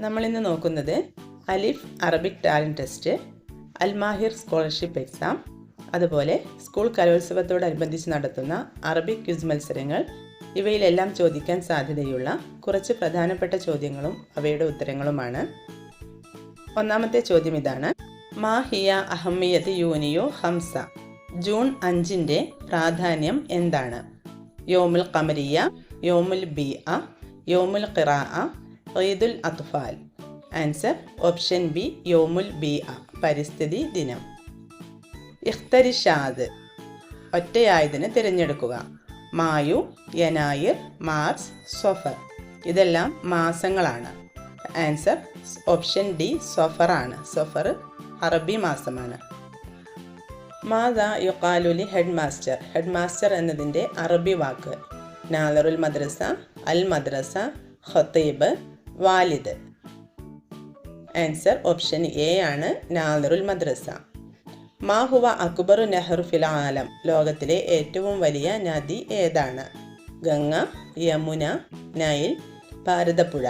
നമ്മളിന്ന് നോക്കുന്നത് Alif Arabic talent test, Almahir scholarship exam, അതുപോലെ സ്കൂൾ കലോത്സവത്തോടനുബന്ധിച്ച് നടത്തുന്ന അറബിക് ക്വിസ് മത്സരങ്ങൾ, ഇവയിലെല്ലാം ചോദിക്കാൻ സാധ്യതയുള്ള കുറച്ച് പ്രധാനപ്പെട്ട ചോദ്യങ്ങളും അവയുടെ ഉത്തരങ്ങളുമാണ്. ഒന്നാമത്തെ ചോദ്യം ഇതാണ്: മാഹിയ അഹമ്മിയത്ത് യൂനിയോ ഹംസ. ജൂൺ 5-ൻ്റെ പ്രാധാന്യം എന്താണ്? യോമുൽ ഖമരിയ, യോമുൽ ബിഅ, യോമുൽ ഖിറാഅ, ഈദുൽ അത്ഫാൽ. ആൻസർ ഓപ്ഷൻ ബി, യോമുൽ ബിഅ, പരിസ്ഥിതി ദിനം. ഇഖ്തരിഷാദ്, ഒറ്റയായതിന് തിരഞ്ഞെടുക്കുക. മായു, യനായിർ, മാർച്ച്, സൊഫർ. ഇതെല്ലാം മാസങ്ങളാണ്. ആൻസർ ഓപ്ഷൻ ഡി, സൊഫർ ആണ്. സൊഫർ അറബി മാസമാണ്. മാദാ യുഖാലുലി ഹെഡ് മാസ്റ്റർ. ഹെഡ് മാസ്റ്റർ എന്നതിൻ്റെ അറബി വാക്ക്: നാദറുൽ മദ്രസ, അൽ മദ്രസ, ഖത്തീബ്, വാലിദ്. ആൻസർ ഓപ്ഷൻ എ ആണ്, നാദറുൽ മദ്രസ. മാഹുവ അക്ബറു നെഹ്റു ഫിൽ ആലം. ലോകത്തിലെ ഏറ്റവും വലിയ നദി ഏതാണ്? Ganga, Yamuna, Nile, Bharathappuzha.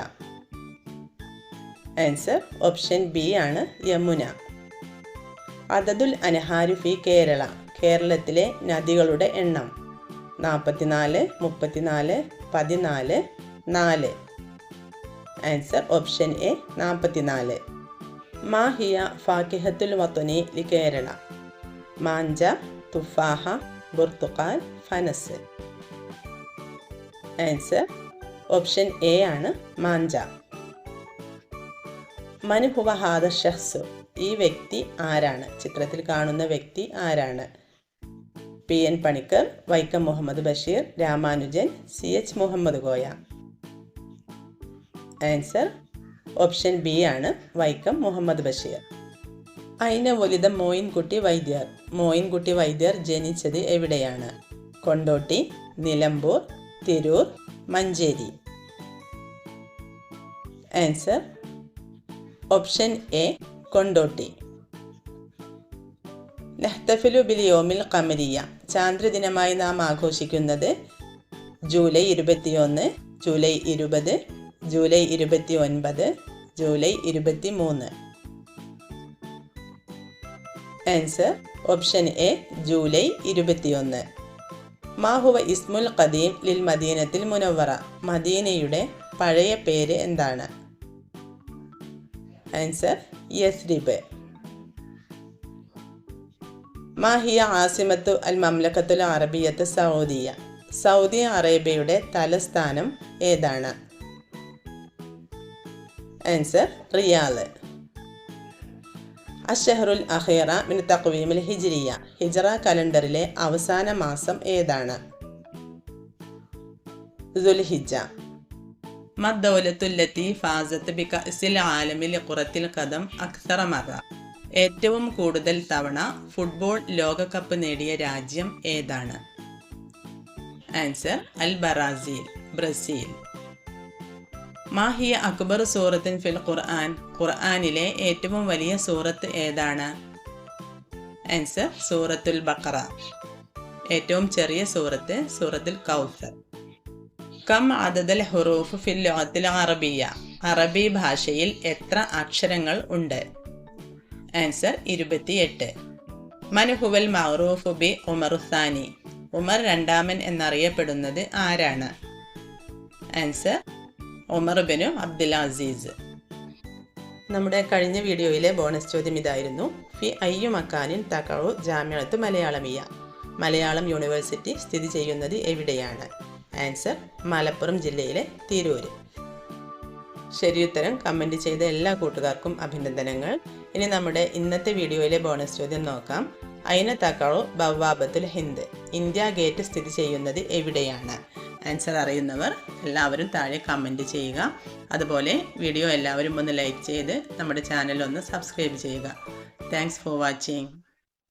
Answer option B ആണ്, യമുന. അദദുൽ അൻഹാരി ഫി കേരള. കേരളത്തിലെ നദികളുടെ എണ്ണം: 44, 34, 14, 4. Answer option A, 44. മാഹിയ ഫാക്കിഹത്തുൽ വത്നി ലി Kerala. Manja, തുഫാഹ, ബുർത്തുഖാൻ, ഫനസ്. Answer option A ആണ്, മാഞ്ച. മൻ ഹുവ ഹാദ ഷഖ്സ്. ഈ വ്യക്തി ആരാണ്? ചിത്രത്തിൽ കാണുന്ന വ്യക്തി ആരാണ്? PN Panicker, Vaikom Muhammad Basheer, Ramanujan, CH Muhammad Koya. Answer option B ആണ്, വൈക്കം മുഹമ്മദ് ബഷീർ. ഐന വലിദ മോയിൻകുട്ടി വൈദ്യർ. മോയിൻകുട്ടി വൈദ്യർ ജനിച്ചത് എവിടെയാണ്? Kondotty, Nilambur, Tirur, Manjeri. Answer option A, Kondotty. നഹ്തഫിലു ബിൽ യോമിൽ ഖമരിയ. ചാന്ദ്രദിനമായി നാം ആഘോഷിക്കുന്നത് July 21, July 20, July 29, July 23. Answer option A, July 21. മാഹുവ ഇസ്മുൽ ഖദീം ലിൽ മദീനത്തിൽ മുനവ്വറ. മദീനയുടെ പഴയ പേര് എന്താണ്? ആൻസർ യസ്രിബ്. മാഹിയ ആസിമത്തു അൽ മംലക്കത്തുൽ അറബിയത്ത് സൗദിയ. സൗദി അറേബ്യയുടെ തലസ്ഥാനം ഏതാണ്? Answer Riyadh. അഷ്ഹറുൽ അഖീറ മിൻ തഖ്വീമിൽ ഹിജ്രിയ. ഹിജ്റ കലണ്ടറിലെ അവസാന മാസം ഏതാണ്? ദുൽഹിജ്ജ. മദ്ദൗലത്തുല്ലത്തി ഫാസത്ത് ബി കഅ്സിൽ ആലമി ലിഖുറത്തിൽ ഖദം അക്സറ മറ. ഏറ്റവും കൂടുതൽ തവണ ഫുട്ബോൾ ലോകകപ്പ് നേടിയ രാജ്യം ഏതാണ്? ആൻസർ അൽ ബറാസീൽ, ബ്രസീൽ. മാഹിയ അക്ബർ സൂറത്തിൻ ഫിൽ ഖുർആൻ. ഖുർആനിലെ ഏറ്റവും വലിയ സൂറത്ത് ഏതാണ്? ആൻസർ സൂറത്തുൽ ബഖറ. ഏറ്റവും ചെറിയ സൂറത്ത് സൂറത്തുൽ കൗസർ. കം അദദൽ ഹുറൂഫ് ഫിൽ ലുഗത്തിൽ അറബിയ. അറബി ഭാഷയിൽ എത്ര അക്ഷരങ്ങൾ ഉണ്ട്? ആൻസർ 28. മൻ ഹുവൽ മഅറൂഫു ബി ഉമർ സാനി. ഉമർ രണ്ടാമൻ എന്നറിയപ്പെടുന്നത് ആരാണ്? ആൻസർ ഉമർ ബിനു അബ്ദുൽ അസീസ്. നമ്മുടെ കഴിഞ്ഞ വീഡിയോയിലെ ബോണസ് ചോദ്യം ഇതായിരുന്നു: ഫി അയ്യു മക്കാനിൻ തഖഉ ജാമിഅത്തു മലയാളമിയ. മലയാളം യൂണിവേഴ്സിറ്റി സ്ഥിതി ചെയ്യുന്നത് എവിടെയാണ്? ആൻസർ മലപ്പുറം ജില്ലയിലെ തിരൂര്. ശരിയുത്തരം കമൻറ്റ് ചെയ്ത എല്ലാ കൂട്ടുകാർക്കും അഭിനന്ദനങ്ങൾ. ഇനി നമ്മുടെ ഇന്നത്തെ വീഡിയോയിലെ ബോണസ് ചോദ്യം നോക്കാം. ഐന തഖഉ ബവാബത്തുൽ ഹിന്ദ്. ഇന്ത്യ ഗേറ്റ് സ്ഥിതി ചെയ്യുന്നത് എവിടെയാണ്? ആൻസർ അറിയുന്നവർ എല്ലാവരും താഴെ കമൻറ്റ് ചെയ്യുക. അതുപോലെ വീഡിയോ എല്ലാവരും ഒന്ന് ലൈക്ക് ചെയ്ത് നമ്മുടെ ചാനൽ ഒന്ന് സബ്സ്ക്രൈബ് ചെയ്യുക. Thanks for watching.